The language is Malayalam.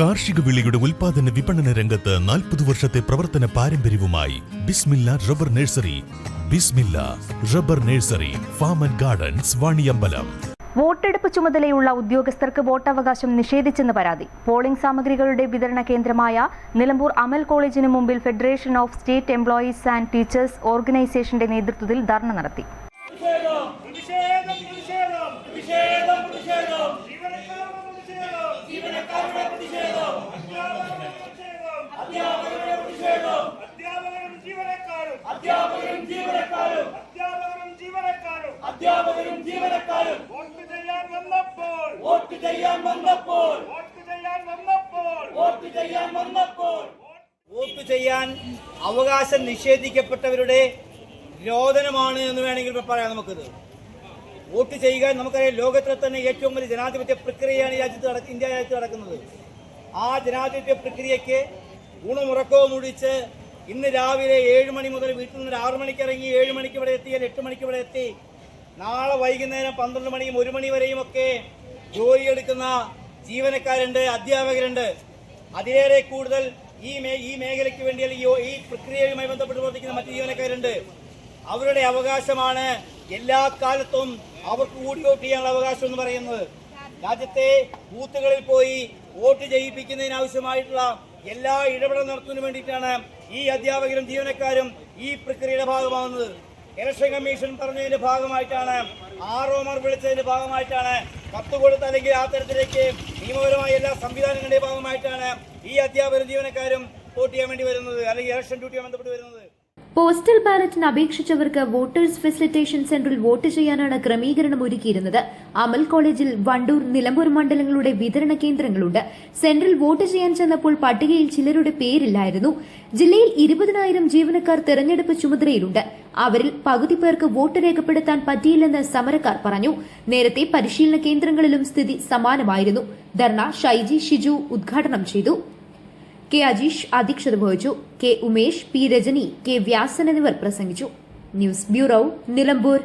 കാർഷിക വിളയുടെ ഉൽപാദന വിപണന രംഗത്ത് 40 വർഷത്തെ പ്രവർത്തന പാരമ്പര്യവുമായി Bismillah rubber nursery. Bismillah rubber nursery, farm and gardens, Vaniyambalam. വോട്ടെടുപ്പ് ചുമതലയുള്ള ഉദ്യോഗസ്ഥർക്ക് വോട്ടവകാശം നിഷേധിച്ചെന്ന് പരാതി. പോളിംഗ് സാമഗ്രികളുടെ വിതരണ കേന്ദ്രമായ നിലമ്പൂർ അമൽ കോളേജിന് മുമ്പിൽ federation of state employees and teachers ഓർഗനൈസേഷന്റെ നേതൃത്വത്തിൽ ധർണ നടത്തി. വോട്ട് ചെയ്യാൻ അവകാശം നിഷേധിക്കപ്പെട്ടവരുടെ രോദനമാണ് എന്ന് വേണമെങ്കിൽ പറയാം. നമുക്കത് വോട്ട് ചെയ്യുക, നമുക്കറിയാം ലോകത്തിലെ തന്നെ ഏറ്റവും വലിയ ജനാധിപത്യ പ്രക്രിയയാണ് ഇന്ത്യ രാജ്യത്ത് നടക്കുന്നത്. ആ ജനാധിപത്യ പ്രക്രിയയ്ക്ക് ഊണുമുറക്കവും മുടിച്ച് ഇന്ന് രാവിലെ 7 മണി മുതൽ വീട്ടിൽ നിന്ന് 6 മണിക്ക് ഇറങ്ങി 7 മണിക്ക് ഇവിടെ എത്തി, 8 മണിക്ക് ഇവിടെ എത്തി, നാളെ വൈകുന്നേരം 12 മണിയും 1 മണി വരെയും ഒക്കെ ജോലിയെടുക്കുന്ന ജീവനക്കാരുണ്ട്, അധ്യാപകരുണ്ട്. അതിലേറെ കൂടുതൽ ഈ മേഖലയ്ക്ക് വേണ്ടി അല്ലെങ്കിൽ ഈ പ്രക്രിയയുമായി ബന്ധപ്പെട്ട് പ്രവർത്തിക്കുന്ന മറ്റ് ജീവനക്കാരുണ്ട്. അവരുടെ അവകാശമാണ് എല്ലാ കാലത്തും അവർക്ക് കൂടി വോട്ട് ചെയ്യാനുള്ള അവകാശം എന്ന് പറയുന്നത്. രാജ്യത്തെ ബൂത്തുകളിൽ പോയി വോട്ട് ചെയ്യിപ്പിക്കുന്നതിനാവശ്യമായിട്ടുള്ള എല്ലാ ഇടപെടൽ നടത്തുന്നതിന് വേണ്ടിയിട്ടാണ് ഈ അധ്യാപകരും ജീവനക്കാരും ഈ പ്രക്രിയയുടെ ഭാഗമാകുന്നത്. ഇലക്ഷൻ കമ്മീഷൻ പറഞ്ഞതിന്റെ ഭാഗമായിട്ടാണ്, ആർഒമാർ വിളിച്ചതിന്റെ ഭാഗമായിട്ടാണ്, കത്ത് കൊടുത്ത അല്ലെങ്കിൽ ആ തരത്തിലേക്ക് നിയമപരമായ എല്ലാ സംവിധാനങ്ങളുടെയും ഭാഗമായിട്ടാണ് ഈ അധ്യാപകരും ജീവനക്കാരും വോട്ട് ചെയ്യാൻ വേണ്ടി വരുന്നത്, അല്ലെങ്കിൽ ഇലക്ഷൻ ഡ്യൂട്ടിയുമായി ബന്ധപ്പെട്ട് വരുന്നത്. പോസ്റ്റൽ ബാലറ്റിന് അപേക്ഷിച്ചവർക്ക് വോട്ടേഴ്സ് ഫെസിലിറ്റേഷൻ സെന്ററിൽ വോട്ട് ചെയ്യാനാണ് ക്രമീകരണം ഒരുക്കിയിരുന്നത്. അമൽ കോളേജിൽ വണ്ടൂർ, നിലമ്പൂർ മണ്ഡലങ്ങളുടെ വിതരണ കേന്ദ്രങ്ങളുണ്ട്. സെന്ററിൽ വോട്ട് ചെയ്യാൻ ചെന്നപ്പോൾ പട്ടികയിൽ ചിലരുടെ പേരില്ലായിരുന്നു. ജില്ലയിൽ 20,000 ജീവനക്കാർ തെരഞ്ഞെടുപ്പ് ചുമതലയിലുണ്ട്. അവരിൽ പകുതി പേർക്ക് വോട്ട് രേഖപ്പെടുത്താൻ പറ്റിയില്ലെന്ന് സമരക്കാർ പറഞ്ഞു. നേരത്തെ പരിശീലന കേന്ദ്രങ്ങളിലും സ്ഥിതി സമാനമായിരുന്നു. ധർണ ഷൈജി ഷിജു ഉദ്ഘാടനം ചെയ്തു. കെ അജീഷ് അധ്യക്ഷത വഹിച്ചു. K Umesh, P Rajani, K Vyasan എന്നിവർ പ്രസംഗിച്ചു. News bureau, Nilambur.